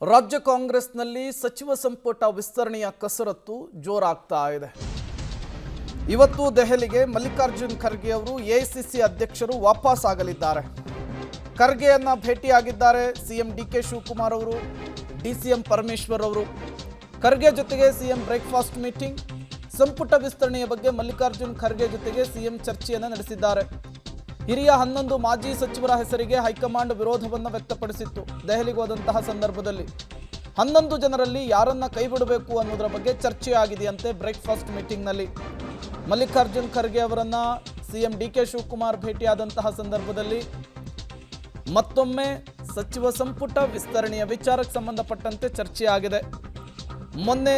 ರಾಜ್ಯ ಕಾಂಗ್ರೆಸ್ನಲ್ಲಿ ಸಚಿವ ಸಂಪುಟ ವಿಸ್ತರಣೆಯ ಕಸರತ್ತು ಜೋರಾಗ್ತಾ ಇದೆ. ಇವತ್ತು ದೆಹಲಿಗೆ ಮಲ್ಲಿಕಾರ್ಜುನ್ ಖರ್ಗೆ ಅವರು ಎಐಸಿಸಿ ಅಧ್ಯಕ್ಷರು ವಾಪಸ್ ಆಗಲಿದ್ದಾರೆ. ಖರ್ಗೆಯನ್ನ ಭೇಟಿಯಾಗಿದ್ದಾರೆ ಸಿಎಂ ಡಿಕೆ ಶಿವಕುಮಾರ್ ಅವರು, ಡಿಸಿಎಂ ಪರಮೇಶ್ವರ್ ಅವರು. ಖರ್ಗೆ ಜೊತೆಗೆ ಸಿಎಂ ಬ್ರೇಕ್ಫಾಸ್ಟ್ ಮೀಟಿಂಗ್, ಸಂಪುಟ ವಿಸ್ತರಣೆಯ ಬಗ್ಗೆ ಮಲ್ಲಿಕಾರ್ಜುನ್ ಖರ್ಗೆ ಜೊತೆಗೆ ಸಿಎಂ ಚರ್ಚೆಯನ್ನು ನಡೆಸಿದ್ದಾರೆ. ಹಿರಿಯ 11 ಮಾಜಿ ಸಚಿವರ ಹೆಸರಿಗೆ ಹೈಕಮಾಂಡ್ ವಿರೋಧವನ್ನು ವ್ಯಕ್ತಪಡಿಸಿತ್ತು. ದೆಹಲಿಗೆ ಹೋದಂತಹ ಸಂದರ್ಭದಲ್ಲಿ 11 ಜನರಲ್ಲಿ ಯಾರನ್ನ ಕೈಬಿಡಬೇಕು ಅನ್ನೋದರ ಬಗ್ಗೆ ಚರ್ಚೆ ಆಗಿದೆಯಂತೆ. ಬ್ರೇಕ್ಫಾಸ್ಟ್ ಮೀಟಿಂಗ್ನಲ್ಲಿ ಮಲ್ಲಿಕಾರ್ಜುನ್ ಖರ್ಗೆ ಅವರನ್ನ ಸಿಎಂ ಡಿಕೆ ಶಿವಕುಮಾರ್ ಭೇಟಿಯಾದಂತಹ ಸಂದರ್ಭದಲ್ಲಿ ಮತ್ತೊಮ್ಮೆ ಸಚಿವ ಸಂಪುಟ ವಿಸ್ತರಣೆಯ ವಿಚಾರಕ್ಕೆ ಸಂಬಂಧಪಟ್ಟಂತೆ ಚರ್ಚೆ ಆಗಿದೆ. ಮೊನ್ನೆ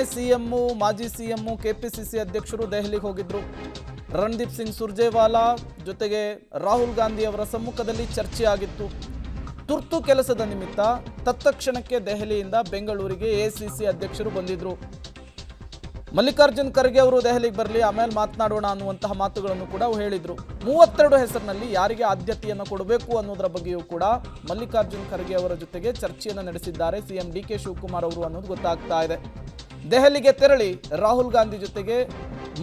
ಮಾಜಿ ಸಿಎಂ ಕೆಪಿಸಿಸಿ ಅಧ್ಯಕ್ಷರು ದೆಹಲಿಗೆ ಹೋಗಿದ್ರು. ರಣದೀಪ್ ಸಿಂಗ್ ಸುರ್ಜೇವಾಲಾ ಜೊತೆಗೆ ರಾಹುಲ್ ಗಾಂಧಿ ಅವರ ಸಮ್ಮುಖದಲ್ಲಿ ಚರ್ಚೆ ಆಗಿತ್ತು. ತುರ್ತು ಕೆಲಸದ ನಿಮಿತ್ತ ತತ್ಕ್ಷಣಕ್ಕೆ ದೆಹಲಿಯಿಂದ ಬೆಂಗಳೂರಿಗೆ ಎಐಸಿಸಿ ಅಧ್ಯಕ್ಷರು ಬಂದಿದ್ರು. ಮಲ್ಲಿಕಾರ್ಜುನ್ ಖರ್ಗೆ ಅವರು ದೆಹಲಿಗೆ ಬರಲಿ, ಆಮೇಲೆ ಮಾತನಾಡೋಣ ಅನ್ನುವಂತಹ ಮಾತುಗಳನ್ನು ಕೂಡ ಹೇಳಿದ್ರು. 32 ಹೆಸರಿನಲ್ಲಿ ಯಾರಿಗೆ ಆದ್ಯತೆಯನ್ನು ಕೊಡಬೇಕು ಅನ್ನೋದರ ಬಗ್ಗೆಯೂ ಕೂಡ ಮಲ್ಲಿಕಾರ್ಜುನ್ ಖರ್ಗೆ ಅವರ ಜೊತೆಗೆ ಚರ್ಚೆಯನ್ನು ನಡೆಸಿದ್ದಾರೆ ಸಿಎಂ ಡಿಕೆ ಶಿವಕುಮಾರ್ ಅವರು ಅನ್ನೋದು ಗೊತ್ತಾಗ್ತಾ ಇದೆ. ದೆಹಲಿಗೆ ತೆರಳಿ ರಾಹುಲ್ ಗಾಂಧಿ ಜೊತೆಗೆ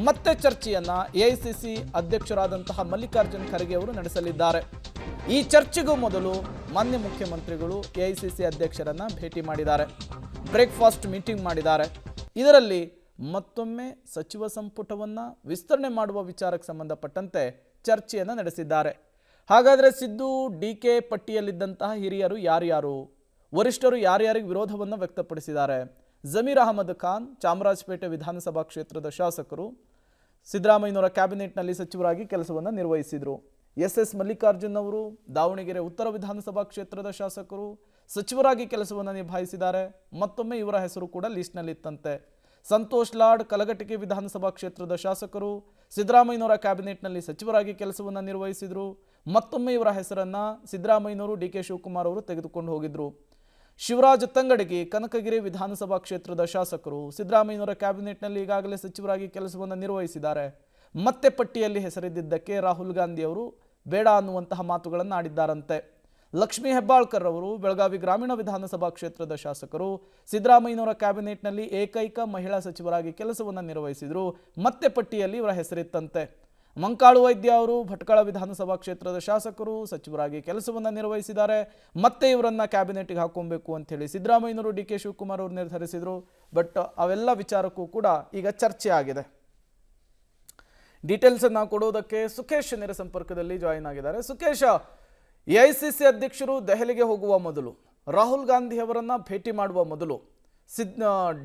ಮತ್ತೆ ಚರ್ಚೆಯನ್ನ ಎಐಸಿಸಿ ಅಧ್ಯಕ್ಷರಾದಂತಹ ಮಲ್ಲಿಕಾರ್ಜುನ್ ಖರ್ಗೆ ಅವರು ನಡೆಸಲಿದ್ದಾರೆ. ಈ ಚರ್ಚೆಗೂ ಮೊದಲು ಮಾನ್ಯ ಮುಖ್ಯಮಂತ್ರಿಗಳು ಎಐಸಿಸಿ ಅಧ್ಯಕ್ಷರನ್ನ ಭೇಟಿ ಮಾಡಿದ್ದಾರೆ, ಬ್ರೇಕ್ಫಾಸ್ಟ್ ಮೀಟಿಂಗ್ ಮಾಡಿದ್ದಾರೆ. ಇದರಲ್ಲಿ ಮತ್ತೊಮ್ಮೆ ಸಚಿವ ಸಂಪುಟವನ್ನ ವಿಸ್ತರಣೆ ಮಾಡುವ ವಿಚಾರಕ್ಕೆ ಸಂಬಂಧಪಟ್ಟಂತೆ ಚರ್ಚೆಯನ್ನು ನಡೆಸಿದ್ದಾರೆ. ಹಾಗಾದರೆ ಸಿದ್ದು ಡಿಕೆ ಪಟ್ಟಿಯಲ್ಲಿದ್ದಂತಹ ಹಿರಿಯರು ಯಾರ್ಯಾರು, ವರಿಷ್ಠರು ಯಾರ್ಯಾರಿಗೆ ವಿರೋಧವನ್ನು ವ್ಯಕ್ತಪಡಿಸಿದ್ದಾರೆ? ಜಮೀರ್ ಅಹಮದ್ ಖಾನ್ ಚಾಮರಾಜಪೇಟೆ ವಿಧಾನಸಭಾ ಕ್ಷೇತ್ರದ ಶಾಸಕರು, ಸಿದ್ದರಾಮಯ್ಯನವರ ಕ್ಯಾಬಿನೆಟ್ನಲ್ಲಿ ಸಚಿವರಾಗಿ ಕೆಲಸವನ್ನು ನಿರ್ವಹಿಸಿದರು. ಎಸ್ ಮಲ್ಲಿಕಾರ್ಜುನ್ ಅವರು ದಾವಣಗೆರೆ ಉತ್ತರ ವಿಧಾನಸಭಾ ಕ್ಷೇತ್ರದ ಶಾಸಕರು, ಸಚಿವರಾಗಿ ಕೆಲಸವನ್ನು ನಿಭಾಯಿಸಿದ್ದಾರೆ. ಮತ್ತೊಮ್ಮೆ ಇವರ ಹೆಸರು ಕೂಡ ಲಿಸ್ಟ್ನಲ್ಲಿತ್ತಂತೆ. ಸಂತೋಷ್ ಲಾಡ್ ಕಲಘಟಗಿ ವಿಧಾನಸಭಾ ಕ್ಷೇತ್ರದ ಶಾಸಕರು, ಸಿದ್ದರಾಮಯ್ಯನವರ ಕ್ಯಾಬಿನೆಟ್ನಲ್ಲಿ ಸಚಿವರಾಗಿ ಕೆಲಸವನ್ನು ನಿರ್ವಹಿಸಿದರು. ಮತ್ತೊಮ್ಮೆ ಇವರ ಹೆಸರನ್ನು ಸಿದ್ದರಾಮಯ್ಯನವರು ಡಿಕೆ ಶಿವಕುಮಾರ್ ಅವರು ತೆಗೆದುಕೊಂಡು ಹೋಗಿದ್ರು. ಶಿವರಾಜ್ ತಂಗಡಗಿ ಕನಕಗಿರಿ ವಿಧಾನಸಭಾ ಕ್ಷೇತ್ರದ ಶಾಸಕರು, ಸಿದ್ದರಾಮಯ್ಯನವರ ಕ್ಯಾಬಿನೆಟ್ನಲ್ಲಿ ಈಗಾಗಲೇ ಸಚಿವರಾಗಿ ಕೆಲಸವನ್ನು ನಿರ್ವಹಿಸಿದ್ದಾರೆ. ಮತ್ತೆ ಪಟ್ಟಿಯಲ್ಲಿ ಹೆಸರಿದ್ದಕ್ಕೆ ರಾಹುಲ್ ಗಾಂಧಿ ಅವರು ಬೇಡ ಅನ್ನುವಂತಹ ಮಾತುಗಳನ್ನು ಆಡಿದ್ದಾರಂತೆ. ಲಕ್ಷ್ಮೀ ಹೆಬ್ಬಾಳ್ಕರ್ ಅವರು ಬೆಳಗಾವಿ ಗ್ರಾಮೀಣ ವಿಧಾನಸಭಾ ಕ್ಷೇತ್ರದ ಶಾಸಕರು, ಸಿದ್ದರಾಮಯ್ಯನವರ ಕ್ಯಾಬಿನೆಟ್ನಲ್ಲಿ ಏಕೈಕ ಮಹಿಳಾ ಸಚಿವರಾಗಿ ಕೆಲಸವನ್ನು ನಿರ್ವಹಿಸಿದರು. ಮತ್ತೆ ಪಟ್ಟಿಯಲ್ಲಿ ಇವರ ಹೆಸರಿತ್ತಂತೆ. ಮಂಕಾಳು ವೈದ್ಯ ಅವರು ಭಟ್ಕಳ ವಿಧಾನಸಭಾ ಕ್ಷೇತ್ರದ ಶಾಸಕರು, ಸಚಿವರಾಗಿ ಕೆಲಸವನ್ನು ನಿರ್ವಹಿಸಿದ್ದಾರೆ. ಮತ್ತೆ ಇವರನ್ನ ಕ್ಯಾಬಿನೆಟ್ಗೆ ಹಾಕೊಬೇಕು ಅಂತೇಳಿ ಸಿದ್ದರಾಮಯ್ಯನವರು ಡಿಕೆ ಶಿವಕುಮಾರ್ ಅವರು ನಿರ್ಧರಿಸಿದರು. ಬಟ್ ಅವೆಲ್ಲ ವಿಚಾರಕ್ಕೂ ಕೂಡ ಈಗ ಚರ್ಚೆ ಆಗಿದೆ. ಡೀಟೇಲ್ಸ್ ಅನ್ನು ಕೊಡೋದಕ್ಕೆ ಸುಖೇಶ್ ನೇರ ಸಂಪರ್ಕದಲ್ಲಿ ಜಾಯಿನ್ ಆಗಿದ್ದಾರೆ. ಸುಖೇಶ್, ಎಐಸಿಸಿ ಅಧ್ಯಕ್ಷರು ದೆಹಲಿಗೆ ಹೋಗುವ ಮೊದಲು, ರಾಹುಲ್ ಗಾಂಧಿ ಅವರನ್ನ ಭೇಟಿ ಮಾಡುವ ಮೊದಲು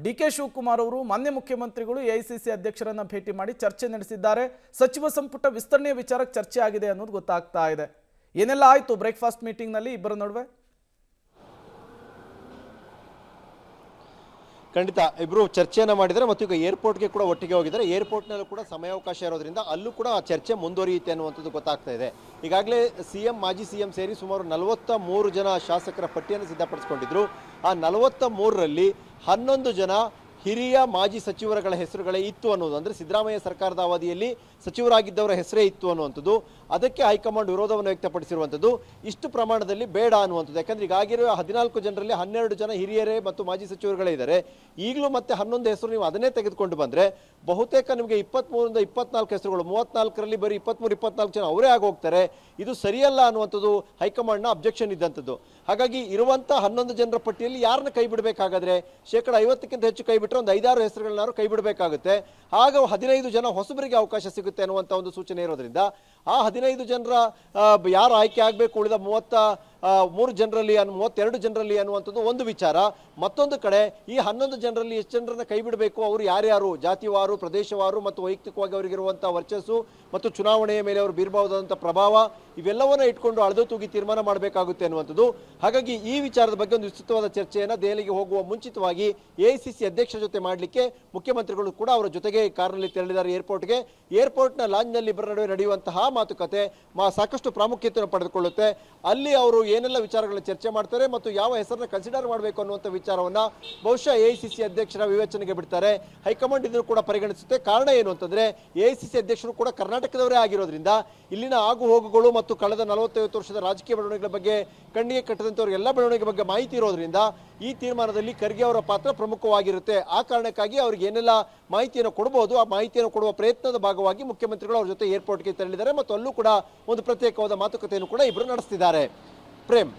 ಡಿಕೆ ಶಿವಕುಮಾರ್ ಅವರು ಮಾನ್ಯ ಮುಖ್ಯಮಂತ್ರಿಗಳು ಎಐಸಿಸಿ ಅಧ್ಯಕ್ಷರನ್ನ ಭೇಟಿ ಮಾಡಿ ಚರ್ಚೆ ನಡೆಸಿದ್ದಾರೆ. ಸಚಿವ ಸಂಪುಟ ವಿಸ್ತರಣೆಯ ವಿಚಾರಕ್ಕೆ ಚರ್ಚೆ ಆಗಿದೆ ಅನ್ನೋದು ಗೊತ್ತಾಗ್ತಾ ಇದೆ. ಏನೆಲ್ಲ ಆಯ್ತು ಬ್ರೇಕ್ಫಾಸ್ಟ್ ಮೀಟಿಂಗ್ ನಲ್ಲಿ ಇಬ್ಬರ ನಡುವೆ? ಖಂಡಿತ ಇಬ್ರು ಚರ್ಚೆಯನ್ನು ಮಾಡಿದರೆ ಮತ್ತು ಈಗ ಏರ್ಪೋರ್ಟ್ಗೆ ಕೂಡ ಒಟ್ಟಿಗೆ ಹೋಗಿದ್ದಾರೆ. ಏರ್ಪೋರ್ಟ್ನಲ್ಲೂ ಕೂಡ ಸಮಯಾವಕಾಶ ಇರೋದ್ರಿಂದ ಅಲ್ಲೂ ಕೂಡ ಚರ್ಚೆ ಮುಂದುವರಿಯುತ್ತೆ ಅನ್ನುವಂಥದ್ದು ಗೊತ್ತಾಗ್ತಾ ಇದೆ. ಈಗಾಗಲೇ ಮಾಜಿ ಸಿಎಂ ಸೇರಿ ಸುಮಾರು 43 ಜನ ಶಾಸಕರ ಪಟ್ಟಿಯನ್ನು ಸಿದ್ಧಪಡಿಸಿಕೊಂಡಿದ್ರು. ಆ 43ರಲ್ಲಿ 11 ಜನ ಹಿರಿಯ ಮಾಜಿ ಸಚಿವರುಗಳ ಹೆಸರುಗಳೇ ಇತ್ತು ಅನ್ನೋದು, ಅಂದರೆ ಸಿದ್ದರಾಮಯ್ಯ ಸರ್ಕಾರದ ಅವಧಿಯಲ್ಲಿ ಸಚಿವರಾಗಿದ್ದವರ ಹೆಸರೇ ಇತ್ತು ಅನ್ನುವಂಥದ್ದು. ಅದಕ್ಕೆ ಹೈಕಮಾಂಡ್ ವಿರೋಧವನ್ನು ವ್ಯಕ್ತಪಡಿಸಿರುವಂಥದ್ದು. ಇಷ್ಟು ಪ್ರಮಾಣದಲ್ಲಿ ಬೇಡ ಅನ್ನುವಂಥದ್ದು. ಯಾಕಂದ್ರೆ ಈಗಾಗಿರುವ 14 ಜನರಲ್ಲಿ 12 ಜನ ಹಿರಿಯರೇ ಮತ್ತು ಮಾಜಿ ಸಚಿವರುಗಳೇ ಇದ್ದಾರೆ. ಈಗಲೂ ಮತ್ತೆ 11 ಹೆಸರು ನೀವು ಅದನ್ನೇ ತೆಗೆದುಕೊಂಡು ಬಂದರೆ ಬಹುತೇಕ ನಿಮಗೆ 23ರಿಂದ 24 ಹೆಸರುಗಳು, 34ರಲ್ಲಿ ಬರೀ 23-24 ಜನ ಅವರೇ ಆಗೋಗ್ತಾರೆ. ಇದು ಸರಿಯಲ್ಲ ಅನ್ನುವಂಥದ್ದು ಹೈಕಮಾಂಡ್ನ ಅಬ್ಜೆಕ್ಷನ್ ಇದ್ದಂಥದ್ದು. ಹಾಗಾಗಿ ಇರುವಂಥ 11 ಜನರ ಪಟ್ಟಿಯಲ್ಲಿ ಯಾರನ್ನ ಕೈ ಬಿಡಬೇಕಾಗಾದ್ರೆ 50%ಕ್ಕಿಂತ ಹೆಚ್ಚು ಕೈ ಬಿಟ್ಟರೆ ಒಂದು 5-6 ಹೆಸರುಗಳನ್ನಾರು ಕೈ ಬಿಡಬೇಕಾಗುತ್ತೆ. ಆಗ 15 ಜನ ಹೊಸಬರಿಗೆ ಅವಕಾಶ ಸಿಗುತ್ತೆ ಅನ್ನುವಂಥ ಒಂದು ಸೂಚನೆ ಇರೋದ್ರಿಂದ ಆ 15 ಜನರ ಯಾರು ಆಯ್ಕೆ ಆಗಬೇಕು, ಉಳಿದ 33 ಜನರಲ್ಲಿ 32 ಜನರಲ್ಲಿ ಅನ್ನುವಂಥದ್ದು ಒಂದು ವಿಚಾರ. ಮತ್ತೊಂದು ಕಡೆ ಈ 11 ಜನರಲ್ಲಿ ಎಷ್ಟು ಜನರನ್ನ ಕೈ ಬಿಡಬೇಕು, ಅವರು ಯಾರ್ಯಾರು, ಜಾತಿವಾರು, ಪ್ರದೇಶವಾರು ಮತ್ತು ವೈಯಕ್ತಿಕವಾಗಿ ಅವರಿಗಿರುವಂಥ ವರ್ಚಸ್ಸು ಮತ್ತು ಚುನಾವಣೆಯ ಮೇಲೆ ಅವರು ಬೀರಬಹುದಾದಂಥ ಪ್ರಭಾವ, ಇವೆಲ್ಲವನ್ನ ಇಟ್ಕೊಂಡು ಅಳೆದು ತೂಗಿ ತೀರ್ಮಾನ ಮಾಡಬೇಕಾಗುತ್ತೆ ಅನ್ನುವಂಥದ್ದು. ಹಾಗಾಗಿ ಈ ವಿಚಾರದ ಬಗ್ಗೆ ಒಂದು ವಿಸ್ತೃತವಾದ ಚರ್ಚೆಯನ್ನು ದೆಹಲಿಗೆ ಹೋಗುವ ಮುಂಚಿತವಾಗಿ ಎಐಸಿಸಿ ಅಧ್ಯಕ್ಷರ ಜೊತೆ ಮಾಡಲಿಕ್ಕೆ ಮುಖ್ಯಮಂತ್ರಿಗಳು ಕೂಡ ಅವರ ಜೊತೆಗೆ ಕಾರಿನಲ್ಲಿ ತೆರಳಿದ್ದಾರೆ ಏರ್ಪೋರ್ಟ್ಗೆ. ಏರ್ಪೋರ್ಟ್ನ ಲಾಂಜ್ನಲ್ಲಿ ಇಬ್ಬರ ನಡುವೆ ನಡೆಯುವಂತಹ ಮಾತುಕತೆ ಸಾಕಷ್ಟು ಪ್ರಾಮುಖ್ಯತೆಯನ್ನು ಪಡೆದುಕೊಳ್ಳುತ್ತೆ. ಅಲ್ಲಿ ಅವರು ಏನೆಲ್ಲ ವಿಚಾರಗಳನ್ನ ಚರ್ಚೆ ಮಾಡ್ತಾರೆ ಮತ್ತು ಯಾವ ಹೆಸರನ್ನ ಕನ್ಸಿಡರ್ ಮಾಡಬೇಕು ಅನ್ನುವಂಥ ವಿಚಾರವನ್ನ ಬಹುಶಃ AICC ಅಧ್ಯಕ್ಷರ ವಿವೇಚನೆಗೆ ಬಿಡ್ತಾರೆ. ಹೈಕಮಾಂಡ್ ಇದನ್ನು ಕೂಡ ಪರಿಗಣಿಸುತ್ತೆ. ಕಾರಣ ಏನು ಅಂತಂದ್ರೆ AICC ಅಧ್ಯಕ್ಷರು ಕೂಡ ಕರ್ನಾಟಕದವರೇ ಆಗಿರೋದ್ರಿಂದ ಇಲ್ಲಿನ ಆಗು ಹೋಗುಗಳು ಮತ್ತು ಕಳೆದ 45 ವರ್ಷದ ರಾಜಕೀಯ ಬೆಳವಣಿಗೆಗಳ ಬಗ್ಗೆ ಕಣ್ಣಿಗೆ ಕಟ್ಟದಂತವ್ರ ಎಲ್ಲ ಬೆಳವಣಿಗೆ ಬಗ್ಗೆ ಮಾಹಿತಿ ಇರೋದ್ರಿಂದ ಈ ತೀರ್ಮಾನದಲ್ಲಿ ಖರ್ಗೆ ಅವರ ಪಾತ್ರ ಪ್ರಮುಖವಾಗಿರುತ್ತೆ. ಆ ಕಾರಣಕ್ಕಾಗಿ ಅವ್ರಿಗೆ ಏನೆಲ್ಲ ಮಾಹಿತಿಯನ್ನು ಕೊಡಬಹುದು ಆ ಮಾಹಿತಿಯನ್ನು ಕೊಡುವ ಪ್ರಯತ್ನದ ಭಾಗವಾಗಿ ಮುಖ್ಯಮಂತ್ರಿಗಳು ಅವ್ರ ಜೊತೆ ಏರ್ಪೋರ್ಟ್ಗೆ ತೆರಳಿದ್ದಾರೆ ಮತ್ತು ಅಲ್ಲೂ ಕೂಡ ಒಂದು ಪ್ರತ್ಯೇಕವಾದ ಮಾತುಕತೆಯನ್ನು ಕೂಡ ಇಬ್ಬರು ನಡೆಸ್ತಿದ್ದಾರೆ. ಪ್ರೇಮ್.